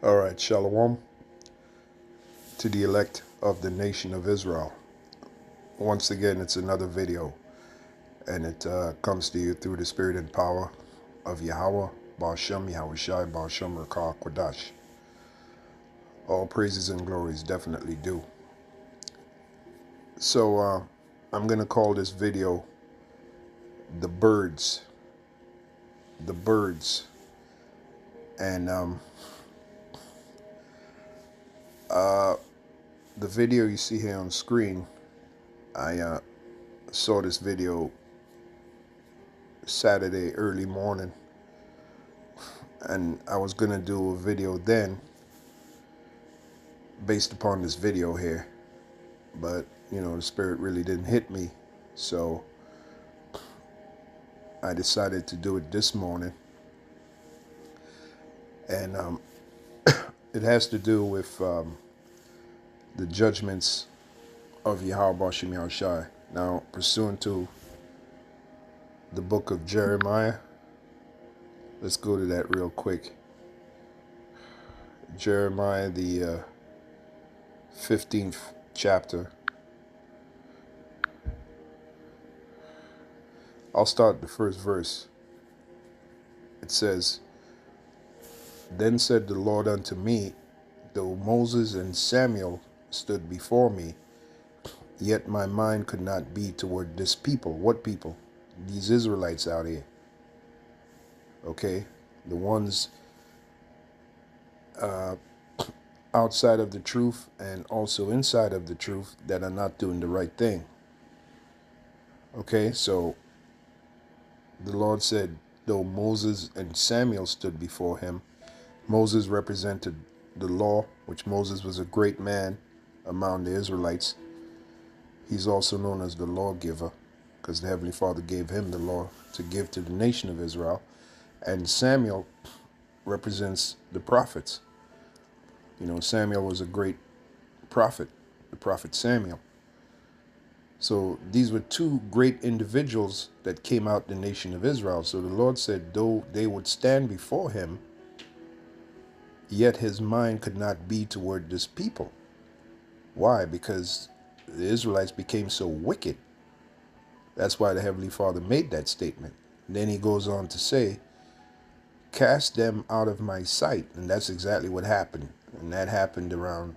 All right, Shalom to the elect of the nation of Israel. Once again, it's another video, and it comes to you through the spirit and power of Yahweh, Baal Shem, Yahweh Shai, Baal Shem, Rakah, Kodash. All praises and glories definitely due. So, I'm going to call this video, The Birds. The Birds. And the video you see here on screen, I saw this video Saturday early morning, and I was gonna do a video then based upon this video here, but the spirit really didn't hit me, so I decided to do it this morning. And it has to do with the judgments of Yahweh Baal Shem Yahweh Shai. Now, pursuant to the book of Jeremiah, let's go to that real quick. Jeremiah, the 15th chapter. I'll start the first verse. It says, "Then said the Lord unto me, though Moses and Samuel stood before me, yet my mind could not be toward this people." What people? These Israelites out here. Okay? The ones outside of the truth and also inside of the truth that are not doing the right thing. Okay, so the Lord said, though Moses and Samuel stood before him, Moses represented the law, which Moses was a great man among the Israelites. He's also known as the lawgiver, because the Heavenly Father gave him the law to give to the nation of Israel. And Samuel represents the prophets. Samuel was a great prophet, the prophet Samuel. So these were two great individuals that came out the nation of Israel. So the Lord said, though they would stand before him, yet his mind could not be toward this people. Why? Because the Israelites became so wicked. That's why the Heavenly Father made that statement. And then he goes on to say, cast them out of my sight. And that's exactly what happened. And that happened around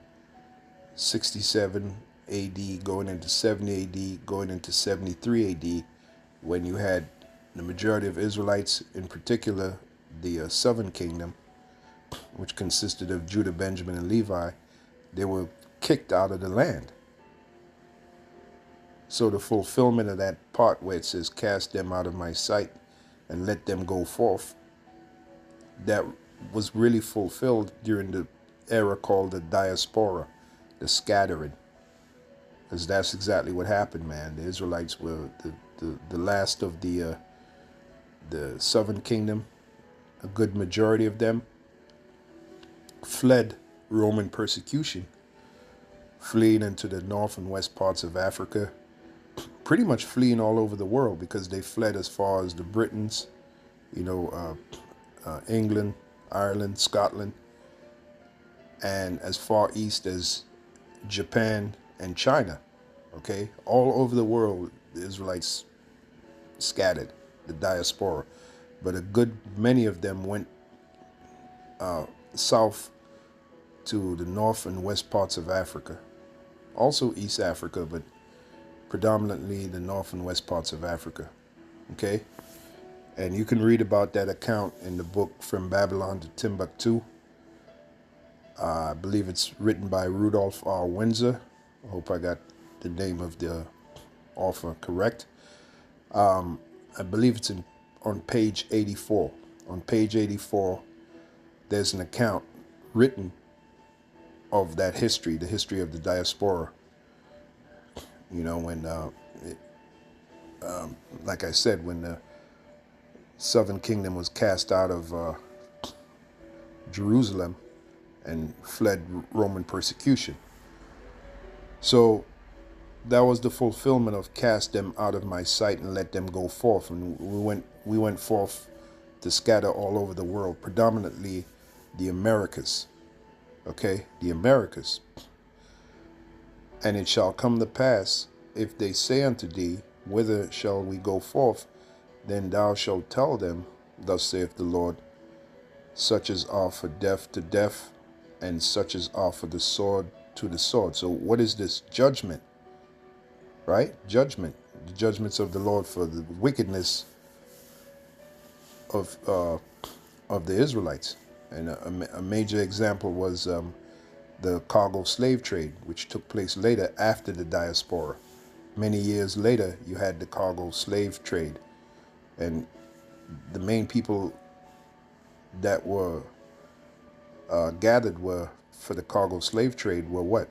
67 AD, going into 70 AD, going into 73 AD, when you had the majority of Israelites, in particular the southern kingdom, which consisted of Judah, Benjamin, and Levi, they were kicked out of the land. So the fulfillment of that part where it says, cast them out of my sight and let them go forth, that was really fulfilled during the era called the diaspora, the scattering. Because that's exactly what happened, man. The Israelites were the last of the southern kingdom. A good majority of them fled Roman persecution, fleeing into the north and west parts of Africa, pretty much fleeing all over the world, because they fled as far as the Britons, England, Ireland, Scotland, and as far east as Japan and China. Okay, all over the world, the Israelites scattered, the diaspora. But a good many of them went south to the north and west parts of Africa, also East Africa, but predominantly the north and west parts of Africa. Okay, and you can read about that account in the book From Babylon to Timbuktu. I believe it's written by Rudolph R. Windsor. I hope I got the name of the author correct. I believe it's on page 84. On page 84, there's an account written of that history, the history of the diaspora. When, like I said, when the southern kingdom was cast out of Jerusalem and fled Roman persecution. So that was the fulfillment of cast them out of my sight and let them go forth. And we went forth to scatter all over the world, predominantly the Americas. Okay, the Americas. And it shall come to pass, if they say unto thee, whither shall we go forth? Then thou shalt tell them, thus saith the Lord, such as are for death to death, and such as are for the sword to the sword. So what is this? Judgment, right? Judgment. The judgments of the Lord for the wickedness of the Israelites. And a major example was the cargo slave trade, which took place later after the diaspora. Many years later, you had the cargo slave trade. And the main people that were gathered were for the cargo slave trade were what?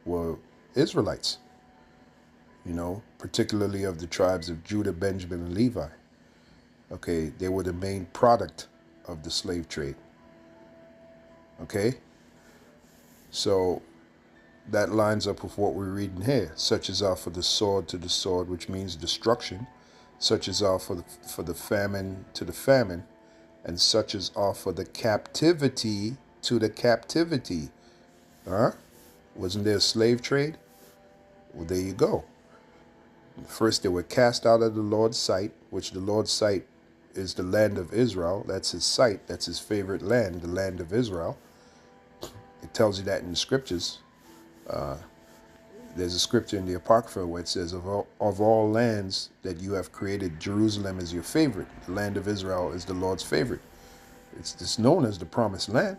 Were Israelites, particularly of the tribes of Judah, Benjamin, and Levi. Okay, they were the main product of the slave trade. Okay, so that lines up with what we're reading here. Such as are for the sword to the sword, which means destruction. Such as are for the famine to the famine, and such as are for the captivity to the captivity. Huh? Wasn't there a slave trade? Well, there you go. First, they were cast out of the Lord's sight, which the Lord's sight is the land of Israel. That's his sight. That's his favorite land, the land of Israel. It tells you that in the scriptures. There's a scripture in the Apocrypha where it says, of all lands that you have created, Jerusalem is your favorite. The land of Israel is the Lord's favorite. It's known as the promised land.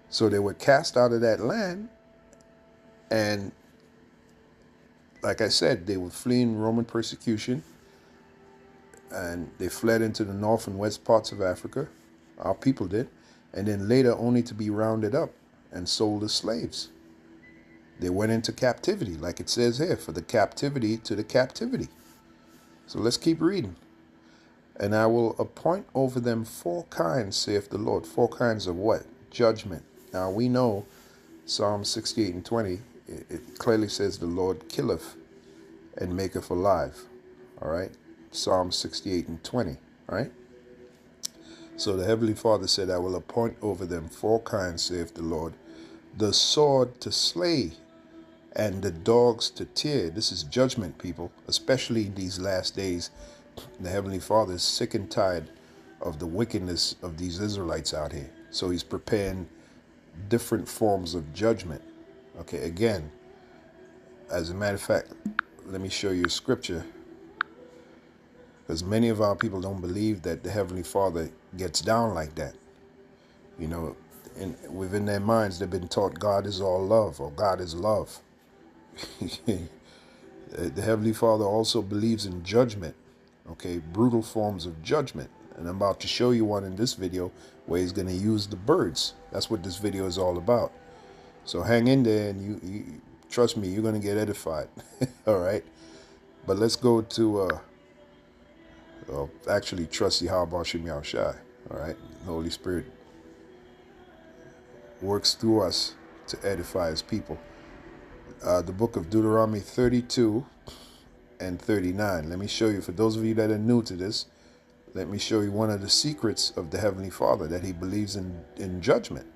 So they were cast out of that land. And like I said, they were fleeing Roman persecution. And they fled into the north and west parts of Africa. Our people did. And then later only to be rounded up and sold as slaves. They went into captivity, like it says here, for the captivity to the captivity. So let's keep reading. And I will appoint over them 4 kinds, saith the Lord. 4 kinds of what? Judgment. Now we know Psalm 68 and 20, it clearly says the Lord killeth and maketh alive. All right? Psalm 68 and 20, right? So the Heavenly Father said, I will appoint over them 4 kinds, saith the Lord, the sword to slay, and the dogs to tear. This is judgment, people, especially in these last days. The Heavenly Father is sick and tired of the wickedness of these Israelites out here. So he's preparing different forms of judgment. Okay, again, as a matter of fact, let me show you a scripture. Because many of our people don't believe that the Heavenly Father gets down like that. Within their minds, they've been taught God is all love, or God is love. The Heavenly Father also believes in judgment, okay, brutal forms of judgment. And I'm about to show you one in this video where he's going to use the birds. That's what this video is all about. So hang in there, and you trust me, you're going to get edified. All right. But let's go to, actually, trust Yahweh Shem Yahushai. All right. The Holy Spirit works through us to edify his people. The book of Deuteronomy 32 and 39. Let me show you, for those of you that are new to this, let me show you one of the secrets of the Heavenly Father, that he believes in judgment.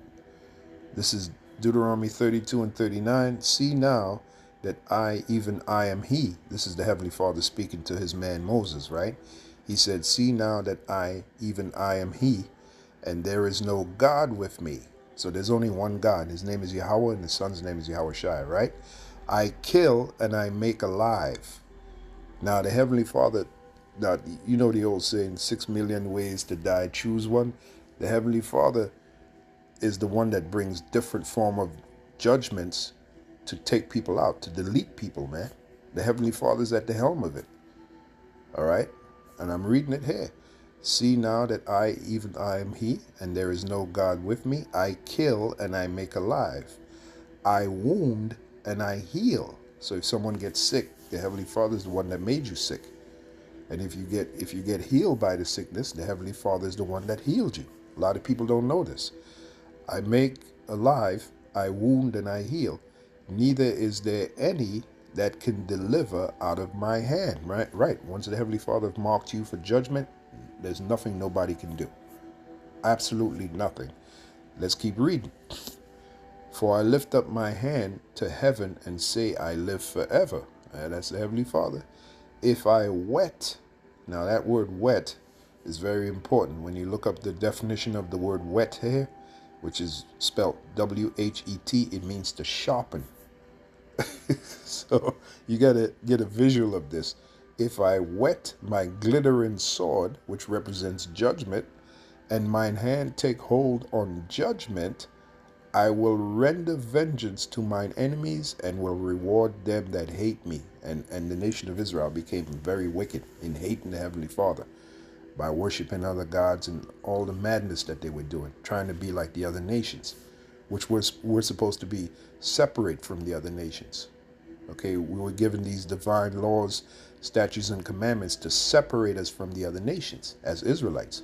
This is Deuteronomy 32 and 39. See now that I, even I am he. This is the Heavenly Father speaking to his man Moses, right? He said, see now that I, even I am he, and there is no God with me. So there's only one God. His name is Yahweh, and his son's name is Yahushai, right? I kill and I make alive. Now the Heavenly Father, now you know the old saying, 6 million ways to die, choose one. The Heavenly Father is the one that brings different form of judgments to take people out, to delete people, man. The Heavenly Father's at the helm of it. All right? And I'm reading it here. See now that I, even I am he, and there is no God with me. I kill and I make alive. I wound and I heal. So if someone gets sick, the Heavenly Father is the one that made you sick. And if you get healed by the sickness, the Heavenly Father is the one that healed you. A lot of people don't know this. I make alive, I wound and I heal. Neither is there any that can deliver out of my hand. Right. Once the Heavenly Father has marked you for judgment, there's nothing nobody can do. Absolutely nothing. Let's keep reading. For I lift up my hand to heaven and say, I live forever. That's the Heavenly Father. If I wet, now that word wet is very important. When you look up the definition of the word wet here, which is spelled W-H-E-T, it means to sharpen. So you got to get a visual of this. If I wet my glittering sword, which represents judgment, and mine hand take hold on judgment, I will render vengeance to mine enemies and will reward them that hate me. And the nation of Israel became very wicked in hating the Heavenly Father by worshiping other gods and all the madness that they were doing, trying to be like the other nations, which we're supposed to be separate from the other nations. Okay, we were given these divine laws, statutes, and commandments to separate us from the other nations as Israelites.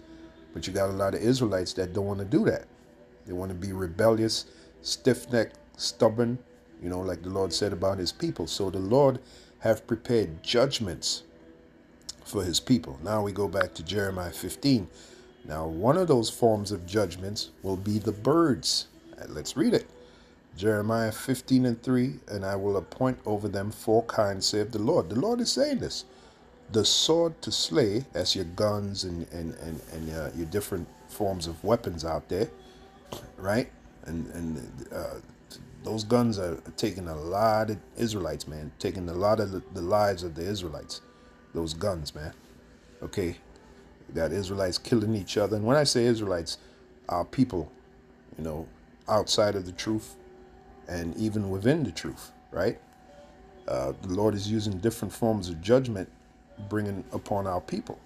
But you got a lot of Israelites that don't want to do that. They want to be rebellious, stiff-necked, stubborn, like the Lord said about his people. So the Lord have prepared judgments for his people. Now we go back to Jeremiah 15. Now one of those forms of judgments will be the birds. Let's read it. Jeremiah 15:3, and I will appoint over them 4 kinds, saith the Lord. The Lord is saying this. The sword to slay, that's your guns and your different forms of weapons out there, right? And those guns are taking a lot of Israelites, man. Taking a lot of the lives of the Israelites. Those guns, man. Okay? You got Israelites killing each other. And when I say Israelites, our people, outside of the truth and even within the truth, right? The Lord is using different forms of judgment bringing upon our people.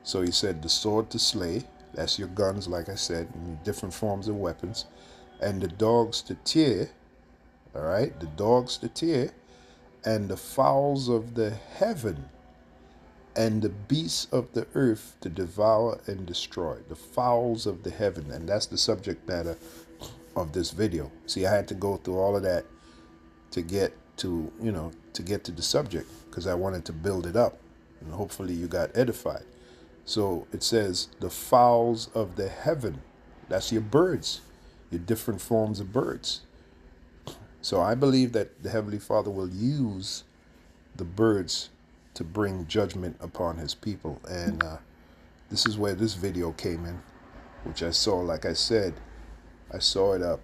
So he said the sword to slay, that's your guns, like I said, and different forms of weapons, and the dogs to tear, all right, the dogs to tear, and the fowls of the heaven, and the beasts of the earth to devour and destroy. The fowls of the heaven, and that's the subject matter of this video. See, I had to go through all of that to get to, the subject, because I wanted to build it up, and hopefully you got edified. So it says the fowls of the heaven, that's your birds, your different forms of birds. So I believe that the Heavenly Father will use the birds to bring judgment upon his people. And this is where this video came in, which I saw, like I said, I saw it up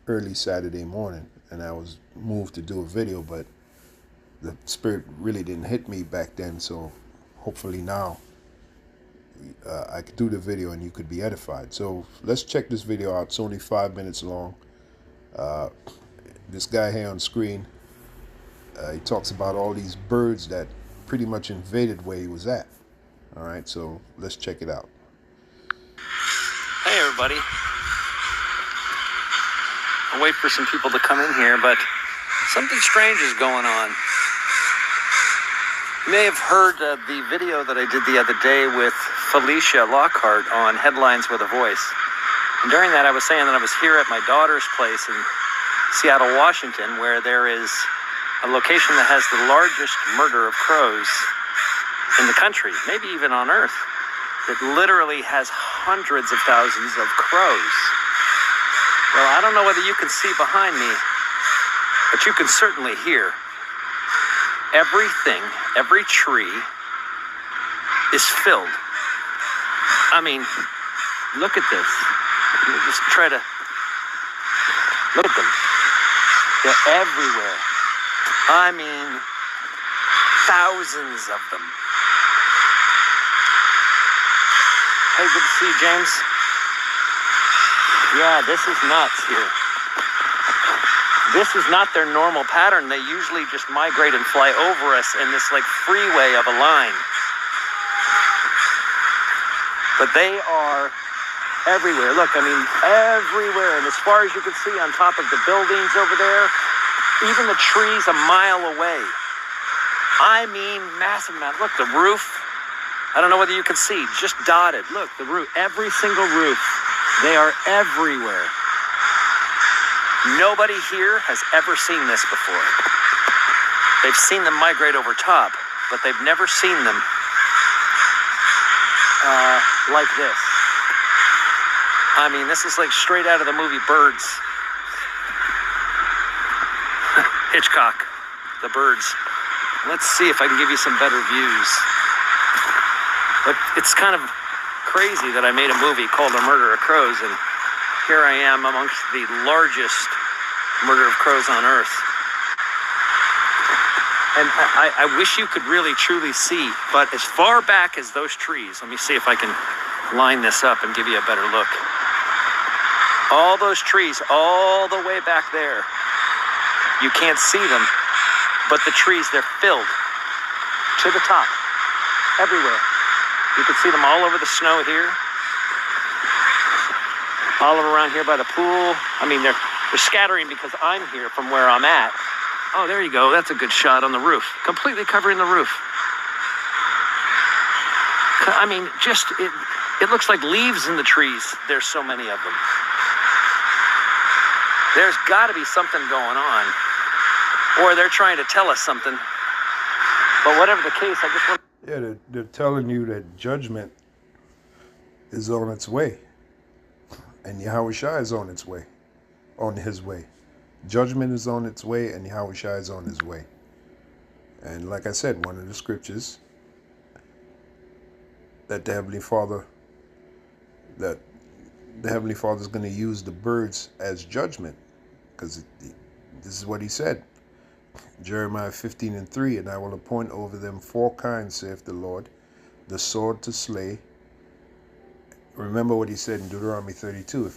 early Saturday morning, and I was moved to do a video, but the Spirit really didn't hit me back then. So hopefully now I could do the video and you could be edified. So let's check this video out. It's only 5 minutes long. This guy here on screen, he talks about all these birds that pretty much invaded where he was at. All right, so let's check it out. Hey everybody. I'll wait for some people to come in here, but something strange is going on. You may have heard the video that I did the other day with Felicia Lockhart on Headlines with a Voice. And during that, I was saying that I was here at my daughter's place in Seattle, Washington, where there is a location that has the largest murder of crows in the country, maybe even on Earth. It literally has hundreds of thousands of crows. Well, I don't know whether you can see behind me, but you can certainly hear. Everything, every tree is filled. I mean, look at this. Let me just try to look at them. They're everywhere. I mean, thousands of them. Hey, good to see you, James. Yeah, this is nuts here. This is not their normal pattern. They usually just migrate and fly over us in this like freeway of a line. But they are everywhere. Look, I mean, everywhere. And as far as you can see on top of the buildings over there, even the trees a mile away. I mean, massive amount. Look, the roof. I don't know whether you can see, just dotted. Look, the roof, every single roof. They are everywhere. Nobody here has ever seen this before. They've seen them migrate over top, but they've never seen them like this. I mean, this is like straight out of the movie Birds. Hitchcock, the birds. Let's see if I can give you some better views. But it's kind of crazy that I made a movie called A Murder of Crows, and here I am amongst the largest murder of crows on Earth. And I wish you could really truly see, but as far back as those trees, let me see if I can line this up and give you a better look. All those trees, all the way back there, you can't see them, but the trees, they're filled to the top, everywhere. You can see them all over the snow here, all around here by the pool. I mean, they're scattering because I'm here from where I'm at. Oh, there you go. That's a good shot on the roof. Completely covering the roof. I mean, just, it looks like leaves in the trees. There's so many of them. There's got to be something going on. Or they're trying to tell us something. But whatever the case, I just want... Yeah, they're telling you that judgment is on its way. And Yahushua is on its way. On his way. Judgment is on its way, and Yahushua is on his way. And like I said, one of the scriptures that the Heavenly Father is going to use the birds as judgment, because this is what he said. Jeremiah 15:3, and I will appoint over them 4 kinds, saith the Lord, the sword to slay. Remember what he said in Deuteronomy 32,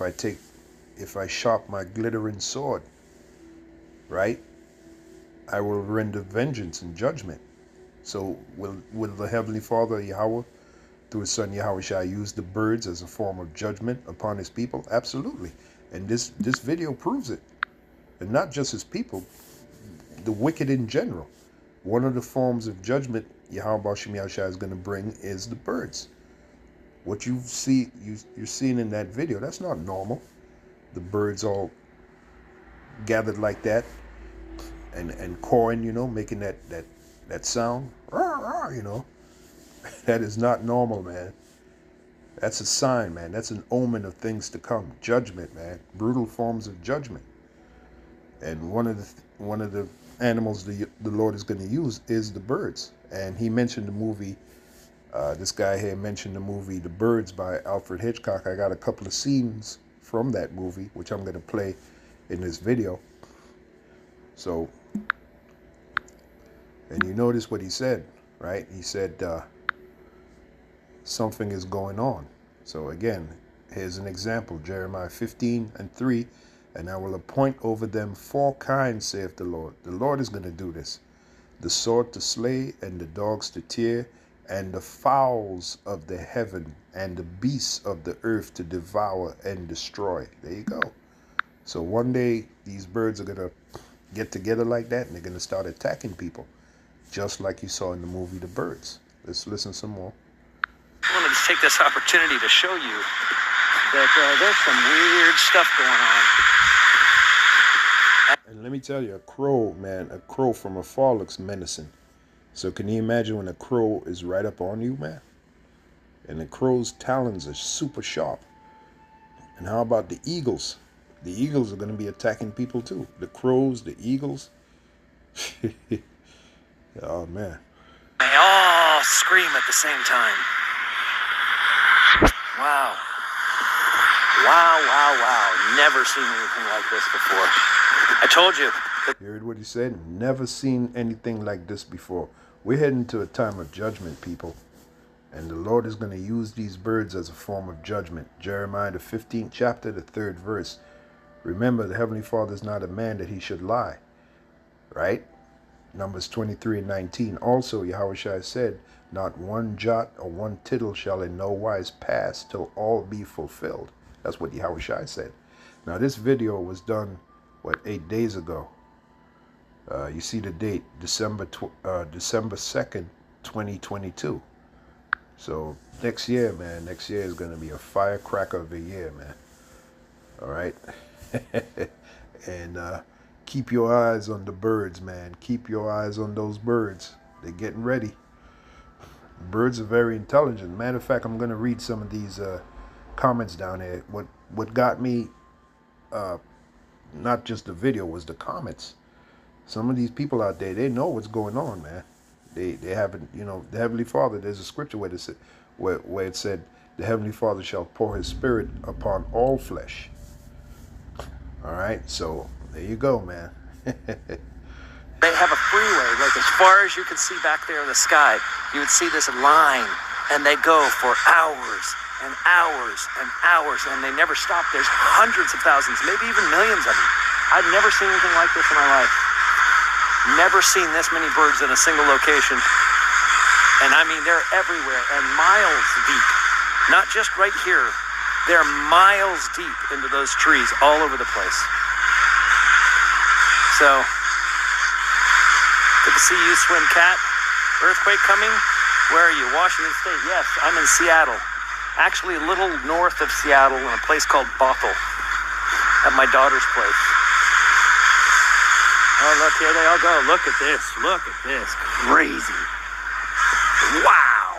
if I sharp my glittering sword, right, I will render vengeance and judgment. So will the Heavenly Father, Yahweh, through his son Yahushua, use the birds as a form of judgment upon his people? Absolutely. And this video proves it. And not just his people, the wicked in general. One of the forms of judgment Yahweh B'Shem Yahushua is going to bring is the birds. What you're seeing in that video, that's not normal. The birds all gathered like that and cawing, making that sound, that is not normal, man. That's a sign, man. That's an omen of things to come. Judgment, man. Brutal forms of judgment. And one of the animals the Lord is going to use is the birds. And he mentioned the movie. This guy here mentioned the movie The Birds by Alfred Hitchcock. I got a couple of scenes from that movie, which I'm going to play in this video. So, and you notice what he said, right? He said something is going on. So again, here's an example. Jeremiah 15:3, and I will appoint over them 4 kinds, saith the Lord. The Lord is going to do this. The sword to slay, and the dogs to tear, and the fowls of the heaven, and the beasts of the earth to devour and destroy. There you go. So one day, these birds are going to get together like that, and they're going to start attacking people, just like you saw in the movie The Birds. Let's listen some more. I wanted to take this opportunity to show you that there's some weird stuff going on. And let me tell you, a crow from afar looks menacing. So can you imagine when a crow is right up on you, man? And the crow's talons are super sharp. And how about the eagles? The eagles are going to be attacking people too. The crows, the eagles. Oh, man. They all scream at the same time. Wow. Wow. Never seen anything like this before. I told you. You heard what he said? Never seen anything like this before. We're heading to a time of judgment, people. And the Lord is going to use these birds as a form of judgment. Jeremiah, the 15th chapter, the 3rd verse. Remember, the Heavenly Father is not a man that he should lie. Right? Numbers 23:19. Also, Yahushua said, not one jot or one tittle shall in no wise pass till all be fulfilled. That's what Yahushua said. Now, this video was done, 8 days ago. You see the date, December 2nd, 2022. So next year, man, next year is going to be a firecracker of a year, man. All right. And keep your eyes on the birds, man. Keep your eyes on those birds. They're getting ready. Birds are very intelligent. Matter of fact, I'm going to read some of these comments down there. What got me, not just the video, was the comments. Some of these people out there, they know what's going on, man. They haven't, you know, the Heavenly Father. There's a scripture where it said, where it said, the Heavenly Father shall pour His Spirit upon all flesh. All right, so there you go, man. They have a freeway, like as far as you could see back there in the sky, you would see this line, and they go for hours and hours and hours, and they never stop. There's hundreds of thousands, maybe even millions of them. I've never seen anything like this in my life. Never seen this many birds in a single location. And I mean, they're everywhere and miles deep. Not just right here. They're miles deep into those trees all over the place. So, good to see you, Swim Cat. Earthquake coming? Where are you? Washington State. Yes, I'm in Seattle. Actually, a little north of Seattle in a place called Bothell, at my daughter's place. Oh, look, here they all go. Look at this. Look at this. Crazy. Wow.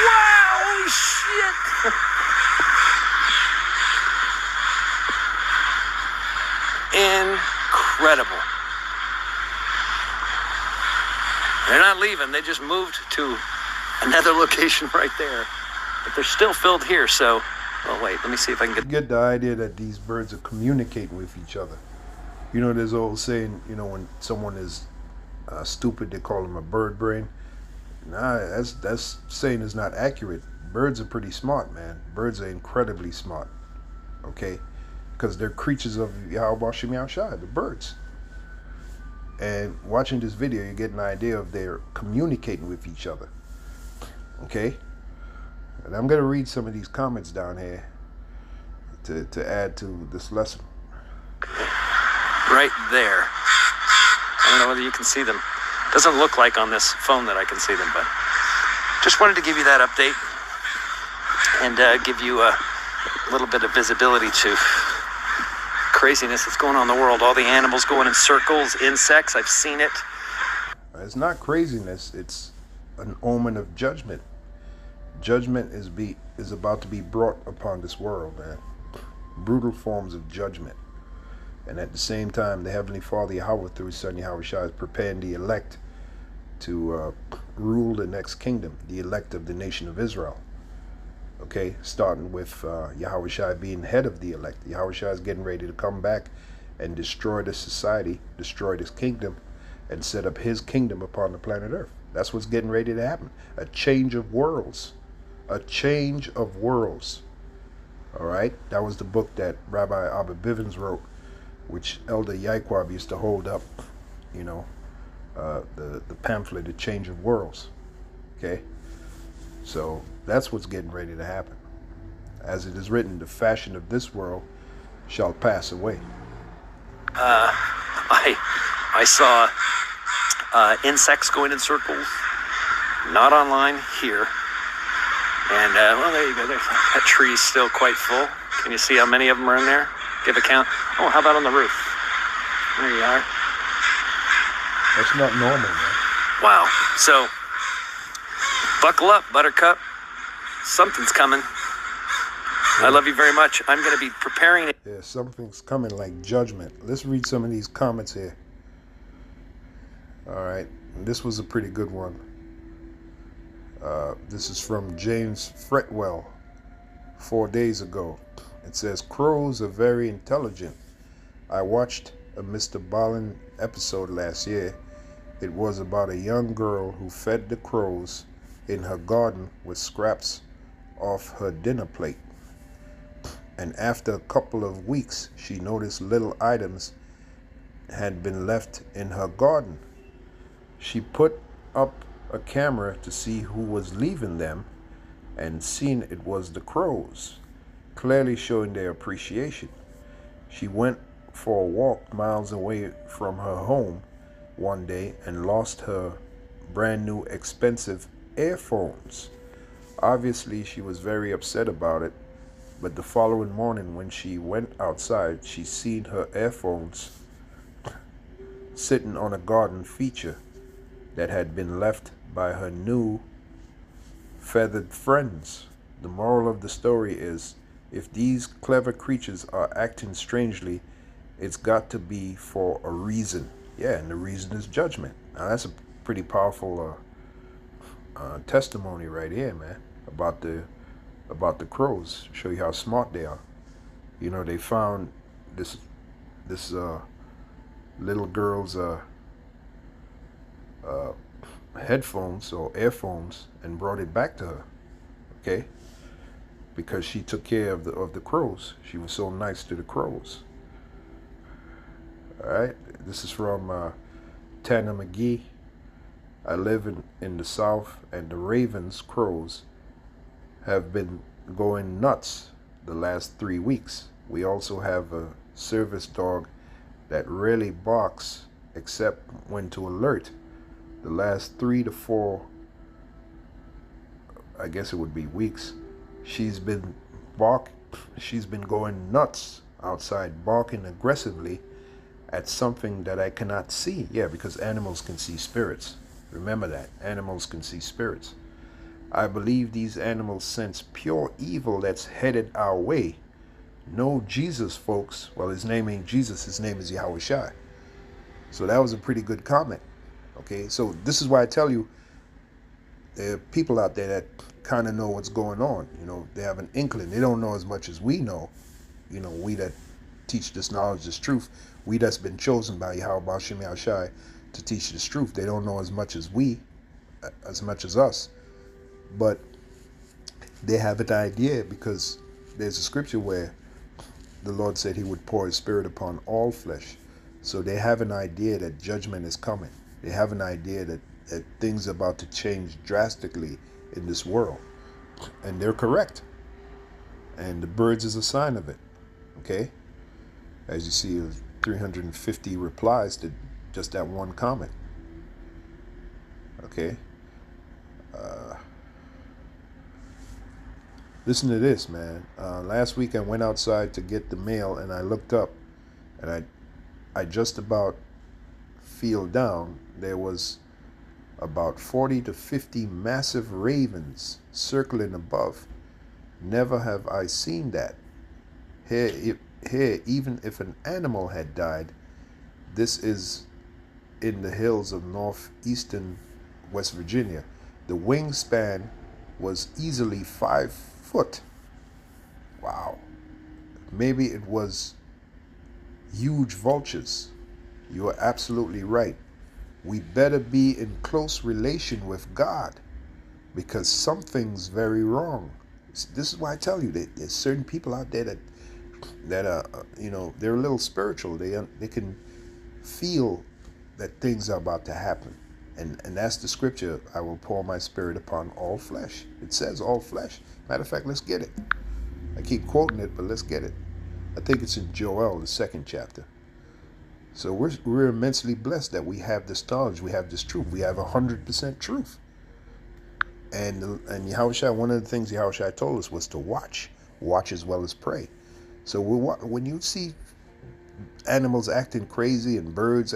Wow, holy shit. Incredible. They're not leaving. They just moved to another location right there. But they're still filled here, so... Oh, wait, let me see if I can get the idea that these birds are communicating with each other. You know, there's an old saying, you know, when someone is stupid, they call them a bird brain. Nah, that's saying is not accurate. Birds are pretty smart, man. Birds are incredibly smart, okay? Because they're creatures of Yahweh Shem Yahushai, the birds. And watching this video, you get an idea of they're communicating with each other, okay? And I'm going to read some of these comments down here to add to this lesson. Right there. I don't know whether you can see them. Doesn't look like on this phone that I can see them, but just wanted to give you that update and give you a little bit of visibility to craziness that's going on in the world. All the animals going in circles, insects, I've seen it. It's not craziness, it's an omen of judgment. Judgment is about to be brought upon this world, man. Brutal forms of judgment. And at the same time, the Heavenly Father, Yahweh, through His Son, Yahushua, is preparing the elect to rule the next kingdom, the elect of the nation of Israel. Okay, starting with Yahushua being head of the elect. Yahushua is getting ready to come back and destroy this society, destroy this kingdom, and set up His kingdom upon the planet Earth. That's what's getting ready to happen. A change of worlds. A change of worlds. All right, that was the book that Rabbi Abba Bivens wrote, which Elder Yaquab used to hold up, you know, the pamphlet, The Change of Worlds. Okay, so that's what's getting ready to happen. As it is written, the fashion of this world shall pass away. I saw insects going in circles, not online, here. And, well, there you go. That tree's still quite full. Can you see how many of them are in there? Give a count. Oh, how about on the roof? There you are. That's not normal, man. Wow. So, buckle up, Buttercup. Something's coming. I love you very much. I'm going to be preparing it. Yeah, something's coming like judgment. Let's read some of these comments here. All right. This was a pretty good one. This is from James Fretwell 4 days ago. It says, crows are very intelligent. I watched a Mr. Ballin episode last year. It was about a young girl who fed the crows in her garden with scraps off her dinner plate. And after a couple of weeks, she noticed little items had been left in her garden. She put up a camera to see who was leaving them, and seen it was the crows, clearly showing their appreciation. She went for a walk miles away from her home one day and lost her brand new expensive earphones. Obviously, she was very upset about it, but the following morning when she went outside, she seen her earphones sitting on a garden feature that had been left by her new feathered friends. The moral of the story is, if these clever creatures are acting strangely, It's got to be for a reason. Yeah, and the reason is judgment. Now that's a pretty powerful testimony right here, man, about the crows. Show you how smart they are. You know, they found this little girl's uh, headphones or earphones and brought it back to her. Okay, because she took care of the crows. She was so nice to the crows. All right, this is from Tanner McGee. I live in the South, and the ravens, crows, have been going nuts the last 3 weeks. We also have a service dog that rarely barks except when to alert. The last 3 to 4, I guess it would be weeks, she's been going nuts outside, barking aggressively at something that I cannot see. Yeah, because animals can see spirits. Remember that. Animals can see spirits. I believe these animals sense pure evil that's headed our way. No Jesus, folks. Well, his name ain't Jesus. His name is Yahweh Shai. So that was a pretty good comment. Okay, so this is why I tell you, there are people out there that kind of know what's going on. You know, they have an inkling. They don't know as much as we know. You know, we that teach this knowledge, this truth, we that's been chosen by Yahweh Shem Shai to teach this truth. They don't know as much as we, as much as us, but they have an idea, because there's a scripture where the Lord said he would pour his spirit upon all flesh. So they have an idea that judgment is coming. They have an idea that things are about to change drastically in this world. And they're correct. And the birds is a sign of it. Okay? As you see, 350 replies to just that one comment. Okay? Listen to this, man. Last week I went outside to get the mail, and I looked up, and I just about feel down. There was about 40 to 50 massive ravens circling above. Never have I seen that. Here, even if an animal had died, this is in the hills of northeastern West Virginia. The wingspan was easily 5 foot. Wow. Maybe it was huge vultures. You are absolutely right. We better be in close relation with God, because something's very wrong. This is why I tell you that there's certain people out there that are, you know, they're a little spiritual. They can feel that things are about to happen. And that's the scripture, I will pour my spirit upon all flesh. It says all flesh. Matter of fact, let's get it. I keep quoting it, but let's get it. I think it's in Joel, the 2nd chapter. So we're immensely blessed that we have this knowledge, we have this truth, we have 100% truth. And Yahushua, one of the things Yahushua told us was to watch as well as pray. So when you see animals acting crazy and birds,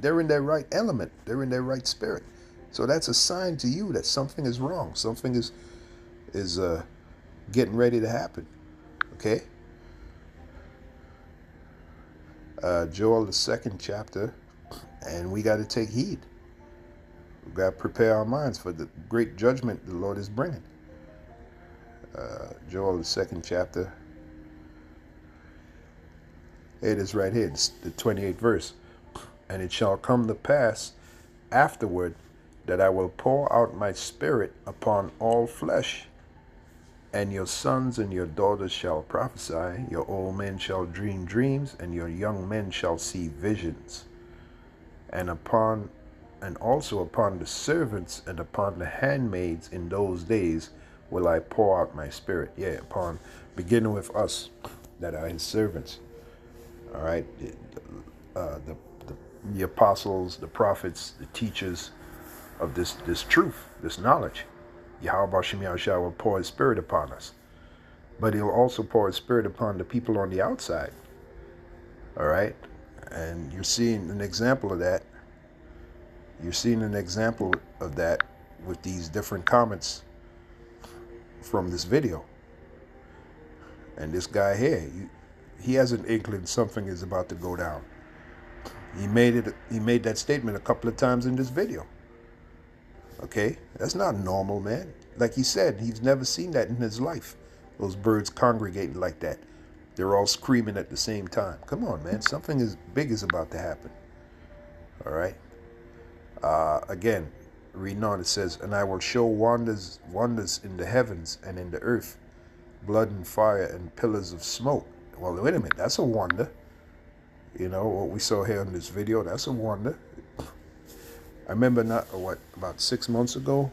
they're in their right element, they're in their right spirit. So that's a sign to you that something is wrong, something is getting ready to happen. Okay? Joel, the 2nd chapter, and we got to take heed. We got to prepare our minds for the great judgment the Lord is bringing. Joel, the 2nd chapter. It is right here, it's the 28th verse. And it shall come to pass afterward that I will pour out my spirit upon all flesh, and your sons and your daughters shall prophesy, your old men shall dream dreams, and your young men shall see visions. And also upon the servants and upon the handmaids in those days will I pour out my spirit. Yeah, beginning with us that are his servants. All right, the apostles, the prophets, the teachers of this truth, this knowledge. Yahweh Shem Yahushua will pour his spirit upon us. But he'll also pour his spirit upon the people on the outside. All right? And you're seeing an example of that. You're seeing an example of that with these different comments from this video. And this guy here, he has an inkling something is about to go down. He made that statement a couple of times in this video. Okay? That's not normal, man. Like he said, he's never seen that in his life. Those birds congregating like that. They're all screaming at the same time. Come on, man. Something as big is about to happen. All right? Again, reading on, it says, and I will show wonders in the heavens and in the earth, blood and fire and pillars of smoke. Well, wait a minute. That's a wonder. You know, what we saw here in this video, that's a wonder. I remember about 6 months ago,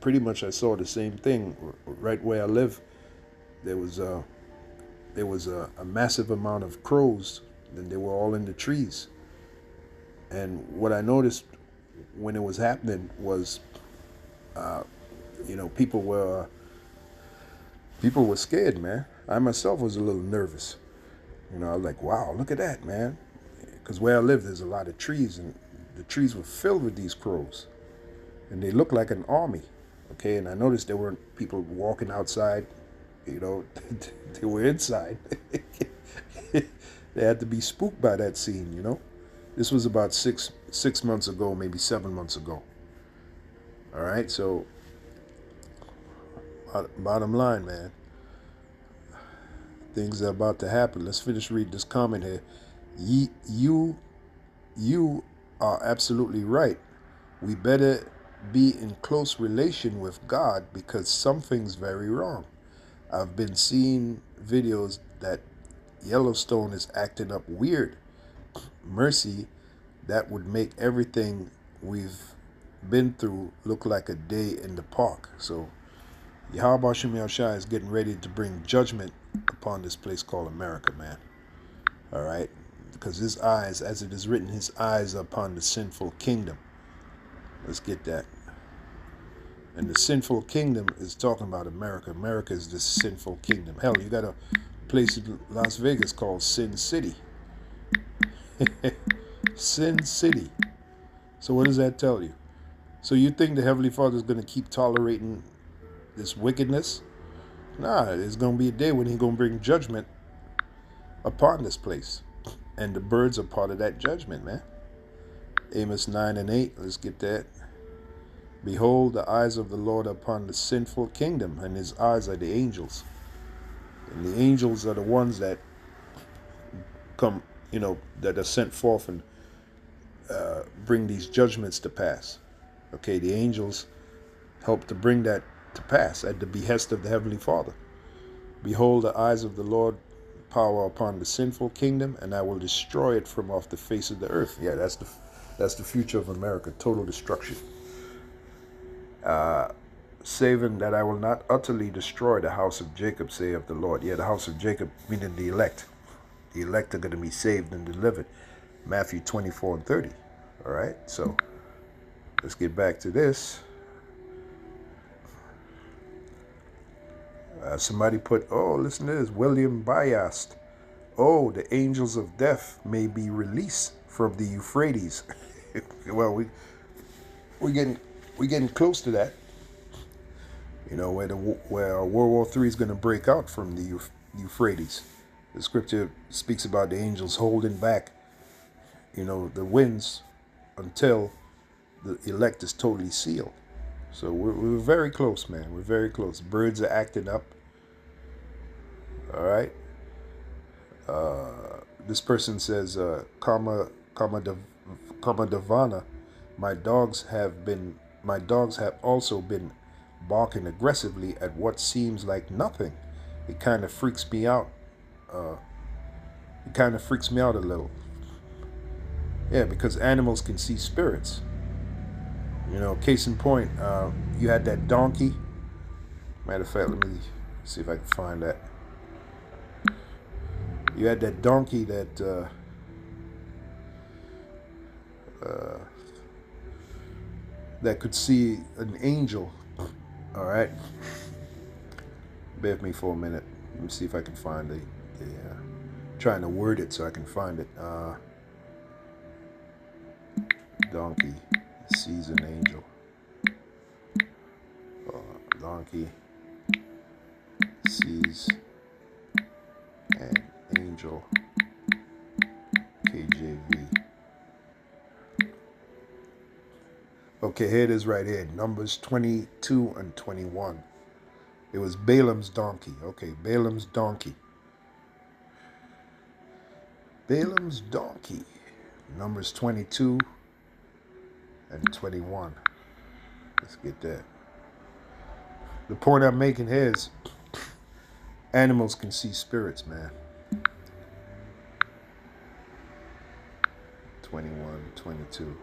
pretty much I saw the same thing. Right where I live, there was a massive amount of crows, and they were all in the trees. And what I noticed when it was happening was, people were scared, man. I myself was a little nervous. I was like, wow, look at that, man. Because where I live, there's a lot of trees, and the trees were filled with these crows. And they looked like an army, okay? And I noticed there weren't people walking outside, they were inside. They had to be spooked by that scene, This was about six months ago, maybe 7 months ago. All right, so bottom line, man, things are about to happen. Let's finish reading this comment here. You are absolutely right. We better be in close relation with God because something's very wrong. I've been seeing videos that Yellowstone is acting up weird. Mercy, that would make everything we've been through look like a day in the park. So Yahweh Shem Yahushua is getting ready to bring judgment upon this place called America, man. All right? Because his eyes, as it is written, his eyes are upon the sinful kingdom. Let's get that. And the sinful kingdom is talking about America. America is the sinful kingdom. Hell, you got a place in Las Vegas called Sin City. Sin City. So what does that tell you? So you think the Heavenly Father is going to keep tolerating this wickedness? Nah, there's going to be a day when he's going to bring judgment upon this place. And the birds are part of that judgment, man. Amos 9:8, let's get that. Behold, the eyes of the Lord upon the sinful kingdom, and his eyes are the angels. And the angels are the ones that come, that are sent forth and bring these judgments to pass. Okay, the angels help to bring that to pass at the behest of the Heavenly Father. Behold, the eyes of the Lord power upon the sinful kingdom, and I will destroy it from off the face of the earth. Yeah, that's the future of America, total destruction. Saving that I will not utterly destroy the house of Jacob, saith the Lord. Yeah, the house of Jacob, meaning the elect. The elect are going to be saved and delivered. Matthew 24:30. All right, so let's get back to this. Somebody put, listen to this, William Biast. Oh, the angels of death may be released from the Euphrates. Well, we're getting close to that. Where World War III is going to break out from the Euphrates. The scripture speaks about the angels holding back, the winds until the elect is totally sealed. So we're very close, man. We're very close. Birds are acting up. All right. This person says, Kama Davana, my dogs have also been barking aggressively at what seems like nothing. It kind of freaks me out. It kind of freaks me out a little. Yeah, because animals can see spirits. Case in point, you had that donkey. Matter of fact, let me see if I can find that. You had that donkey that that could see an angel. All right. Bear with me for a minute. Let me see if I can find the trying to word it so I can find it. Donkey sees an angel. Donkey sees an angel. angel. KJV. Okay, here it is right here. Numbers 22 and 21. It was Balaam's donkey. Okay, Balaam's donkey. Balaam's donkey. Numbers 22 and 21. Let's get that. The point I'm making here is animals can see spirits, man. 21, 22.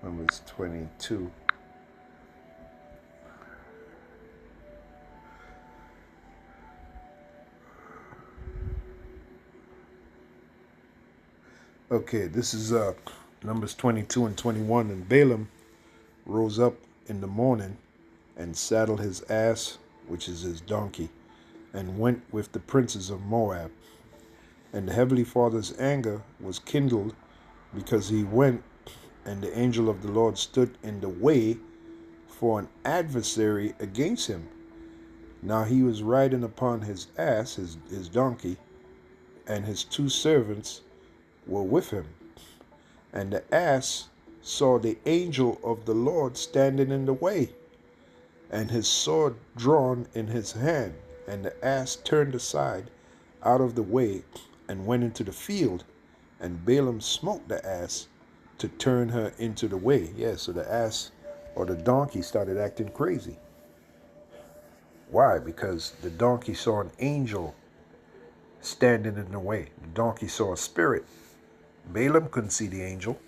Numbers 22. Okay, this is Numbers 22 and 21. And Balaam rose up in the morning and saddled his ass, which is his donkey, and went with the princes of Moab. And the Heavenly Father's anger was kindled because he went, and the angel of the Lord stood in the way for an adversary against him. Now he was riding upon his ass, his donkey, and his 2 servants were with him. And the ass saw the angel of the Lord standing in the way, and his sword drawn in his hand. And the ass turned aside out of the way and went into the field. And Balaam smote the ass to turn her into the way. Yeah, so the ass or the donkey started acting crazy. Why? Because the donkey saw an angel standing in the way. The donkey saw a spirit. Balaam couldn't see the angel,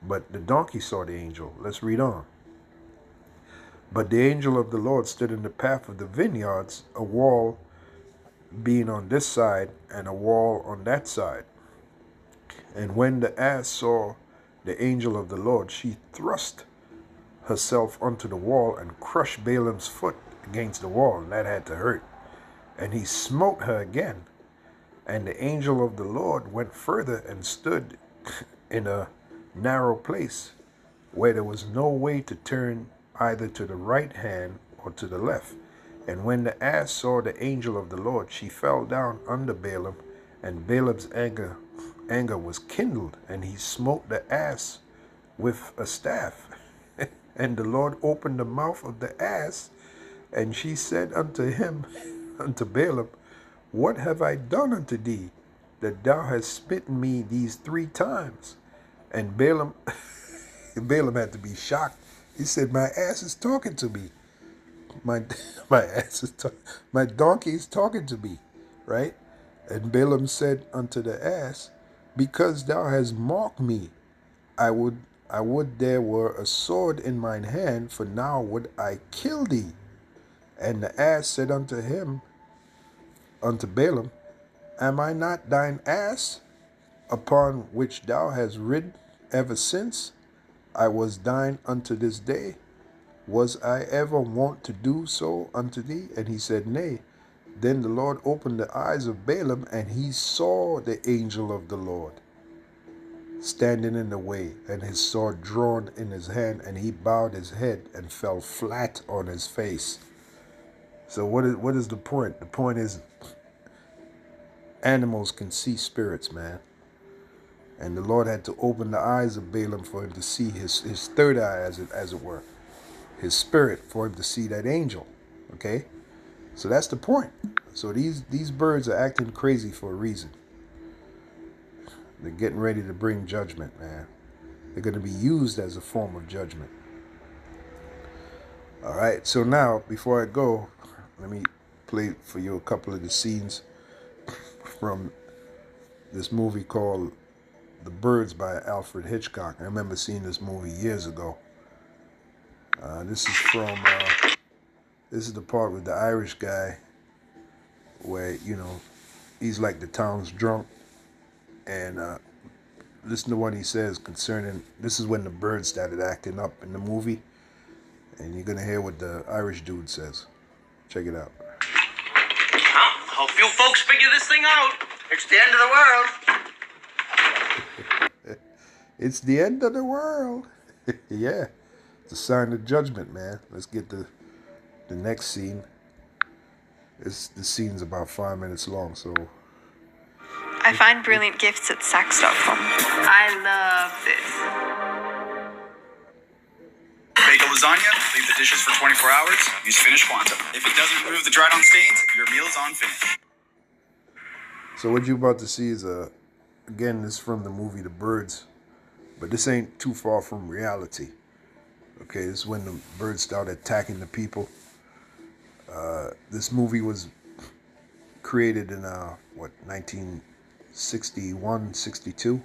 but the donkey saw the angel. Let's read on. But the angel of the Lord stood in the path of the vineyards, a wall being on this side and a wall on that side. And when the ass saw the angel of the Lord, she thrust herself onto the wall and crushed Balaam's foot against the wall, and that had to hurt. And he smote her again. And the angel of the Lord went further and stood in a narrow place where there was no way to turn either to the right hand or to the left. And when the ass saw the angel of the Lord, she fell down under Balaam, and Balaam's anger was kindled, and he smote the ass with a staff. And the Lord opened the mouth of the ass, and she said unto him, unto Balaam, What have I done unto thee, that thou hast smitten me these 3 times? And Balaam had to be shocked. He said, my ass is talking to me. My donkey is talking to me, right? And Balaam said unto the ass, Because thou hast mocked me, I would there were a sword in mine hand, for now would I kill thee. And the ass said unto Balaam, Am I not thine ass, upon which thou hast ridden ever since I was thine unto this day? Was I ever wont to do so unto thee? And he said, Nay. Then the Lord opened the eyes of Balaam, and he saw the angel of the Lord standing in the way, and his sword drawn in his hand, and he bowed his head and fell flat on his face. So what is the point? The point is animals can see spirits, man. And the Lord had to open the eyes of Balaam for him to see his 3rd eye, as it were. His spirit, for him to see that angel. Okay? So that's the point. So these birds are acting crazy for a reason. They're getting ready to bring judgment, man. They're going to be used as a form of judgment. All right, so now, before I go, let me play for you a couple of the scenes from this movie called The Birds by Alfred Hitchcock. I remember seeing this movie years ago. This is the part with the Irish guy where, he's like the town's drunk. And listen to what he says concerning, this is when the birds started acting up in the movie. And you're going to hear what the Irish dude says. Check it out. Well, hope you folks figure this thing out. It's the end of the world. It's the end of the world. Yeah, it's a sign of judgment, man. Let's get the next scene. The scene's about 5 minutes long, so. I find brilliant gifts at Saks.com. I love this. Bake a lasagna, leave the dishes for 24 hours, use Finish Quantum. If it doesn't remove the dried on stains, your meal's on finish. So what you're about to see is again, this is from the movie The Birds, but this ain't too far from reality. Okay, this is when the birds start attacking the people. This movie was created in 1961, 62,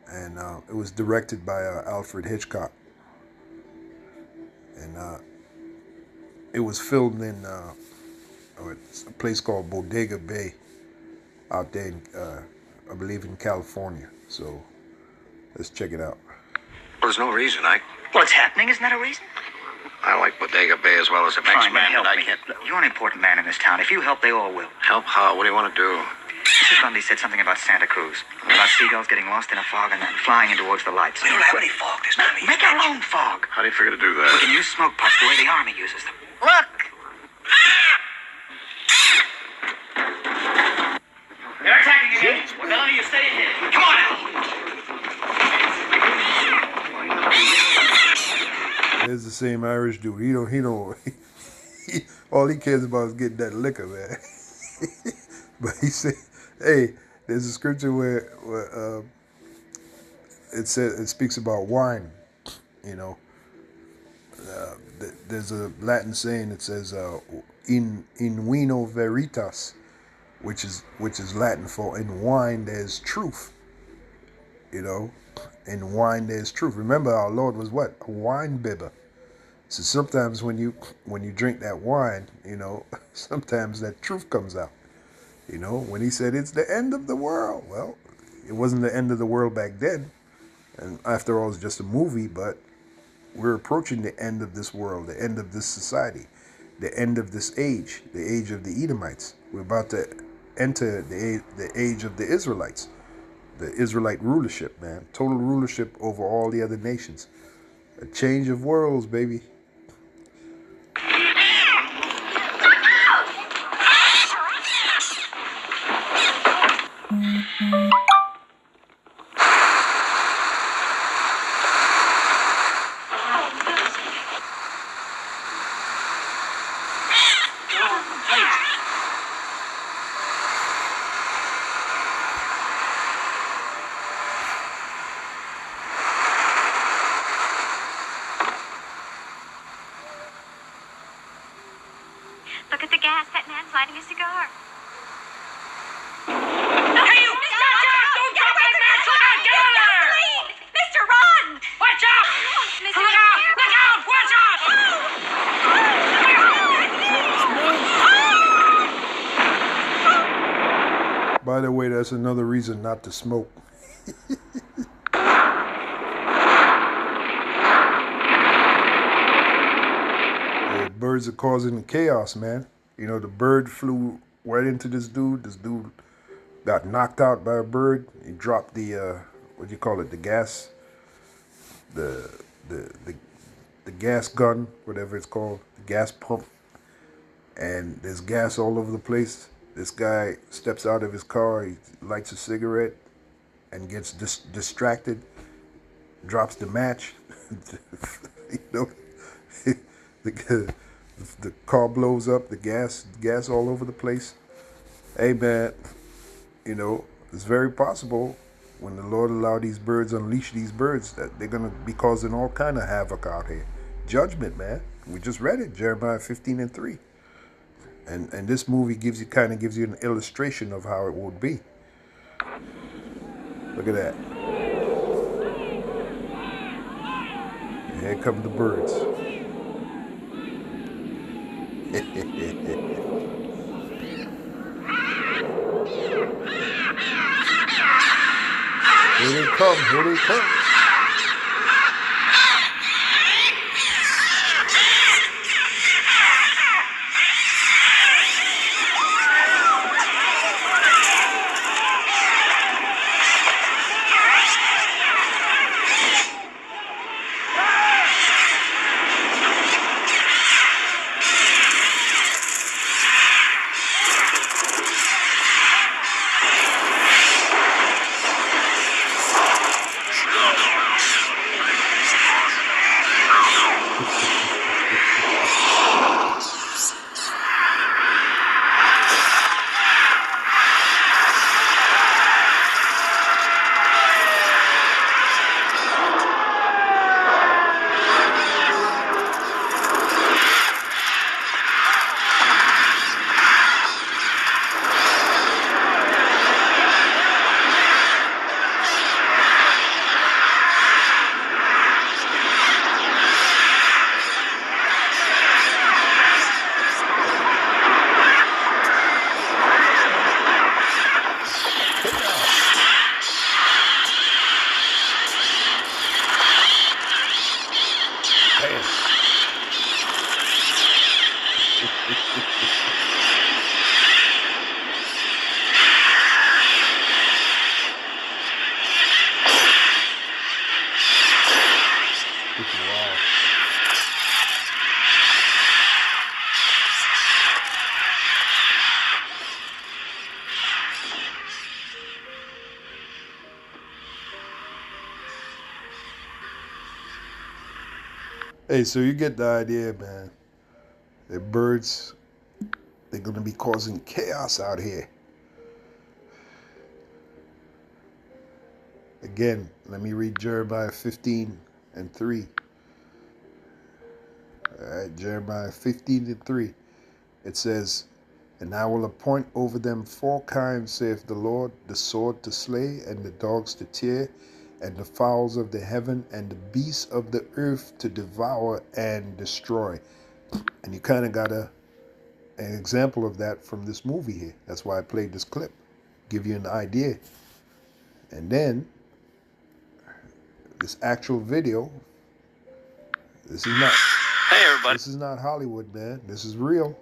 and it was directed by Alfred Hitchcock, and it was filmed in a place called Bodega Bay out there in, I believe, in California. So let's check it out. Well, there's no reason. What's happening? Isn't that a reason? I like Bodega Bay as well as the next Fine, man. help I me. can't Look, you're an important man in this town. If you help, they all will. help. How? What do you want to do? Mrs. Grundy said something about Santa Cruz. About seagulls getting lost in a fog and then flying in towards the lights. We don't have any fog this time of year. Make our own fog. How do you figure to do We that? can use smoke puffs the way the army uses them. Look! They're attacking again. Well, you stay here. Come on out! There's the same Irish dude. He don't. All he cares about is getting that liquor, man. But he said, "Hey, there's a scripture where it speaks about wine. You know, there's a Latin saying that says in vino veritas, which is Latin for in wine there's truth. You know, in wine there's truth. Remember, our Lord was what? A wine bibber. So sometimes when you drink that wine, you know, sometimes that truth comes out. You know, when he said it's the end of the world, well, it wasn't the end of the world back then. And after all, it's just a movie, but we're approaching the end of this world, the end of this society, the end of this age, the age of the Edomites. We're about to enter the age of the Israelites, the Israelite rulership, man. Total rulership over all the other nations. A change of worlds, baby. Look at the gas. That man's lighting a cigar. Hey, you! Don't drop that match! Look out! Get on there! Mister, run! Watch out! Mister, Look out! Look out! Watch out! By the way, that's another reason not to smoke. The birds are causing chaos, man. You know, the bird flew right into this dude. This dude got knocked out by a bird. He dropped the what do you call it? The gas, the gas gun, whatever it's called, the gas pump. And there's gas all over the place. This guy steps out of his car. He lights a cigarette and gets distracted. Drops the match. You know, the car blows up. The gas all over the place. Hey man, you know, it's very possible when the Lord allow these birds, unleash these birds, that they're gonna be causing all kind of havoc out here. Judgment, man. We just read it, Jeremiah 15:3. And this movie gives you an illustration of how it would be. Look at that. And here come the birds. Here they come, here they come. Hey, so you get the idea, man. The birds, they're going to be causing chaos out here. Again, let me read Jeremiah 15:3. All right, Jeremiah 15:3. It says, "And I will appoint over them 4 kinds, saith the Lord, the sword to slay, and the dogs to tear, and the fowls of the heaven, and the beasts of the earth to devour and destroy." And you kind of got an example of that from this movie here. That's why I played this clip. Give you an idea. And then, this actual video, this is not... Hey, everybody. This is not Hollywood, man. This is real.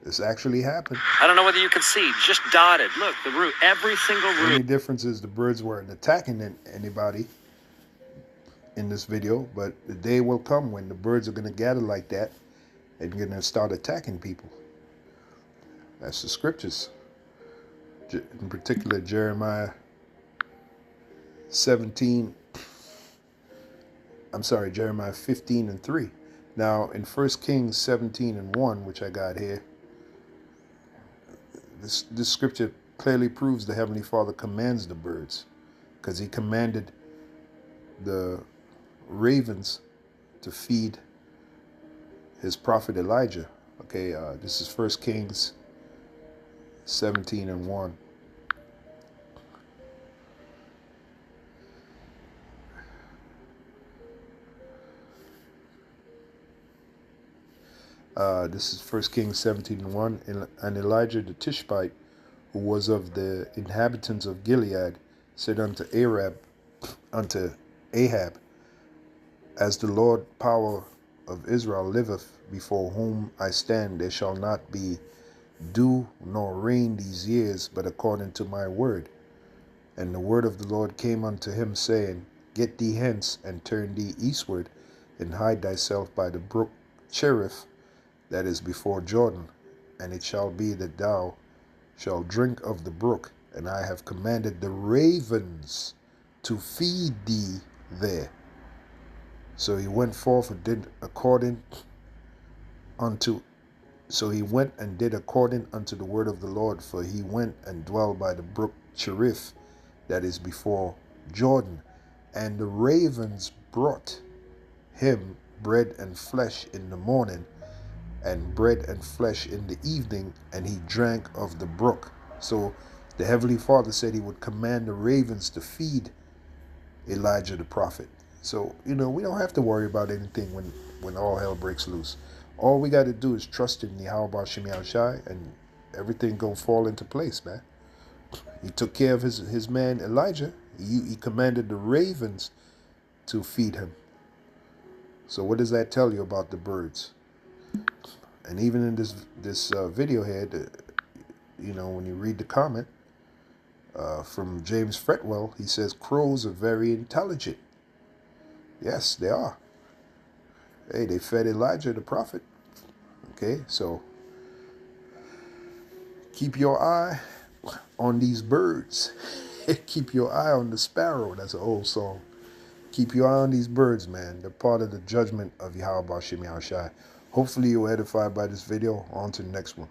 This actually happened. I don't know whether you can see, just dotted. Look, the root, every single The root. only difference is the birds weren't attacking anybody in this video, but the day will come when the birds are going to gather like that and going to start attacking people. That's the scriptures. In particular, Jeremiah 15:3. Now, in 1 Kings 17:1, which I got here, this scripture clearly proves the Heavenly Father commands the birds, because he commanded the ravens to feed his prophet Elijah. Okay, this is 1 Kings 17:1. This is 1 Kings 17:1. And Elijah the Tishbite, who was of the inhabitants of Gilead, said unto Ahab, "As the Lord power of Israel liveth, before whom I stand, there shall not be dew nor rain these years, but according to my word." And the word of the Lord came unto him, saying, "Get thee hence, and turn thee eastward, and hide thyself by the brook Cherith, that is before Jordan. And it shall be that thou shalt drink of the brook, and I have commanded the ravens to feed thee there." So he went forth and did according unto the word of the Lord, for he went and dwelt by the brook Cherith, that is before Jordan. And the ravens brought him bread and flesh in the morning, and bread and flesh in the evening, and he drank of the brook. So the Heavenly Father said he would command the ravens to feed Elijah the prophet. So, we don't have to worry about anything when all hell breaks loose. All we got to do is trust in Yahweh Shem Shai, and everything gonna fall into place, man. He took care of his man Elijah. He commanded the ravens to feed him. So what does that tell you about the birds? And even in this video here, when you read the comment from James Fretwell, he says crows are very intelligent. Yes, they are. Hey, they fed Elijah the prophet. Okay, so keep your eye on these birds. Keep your eye on the sparrow. That's an old song. Keep your eye on these birds, man. They're part of the judgment of Yahweh Shem Shai. Hopefully you were edified by this video. On to the next one.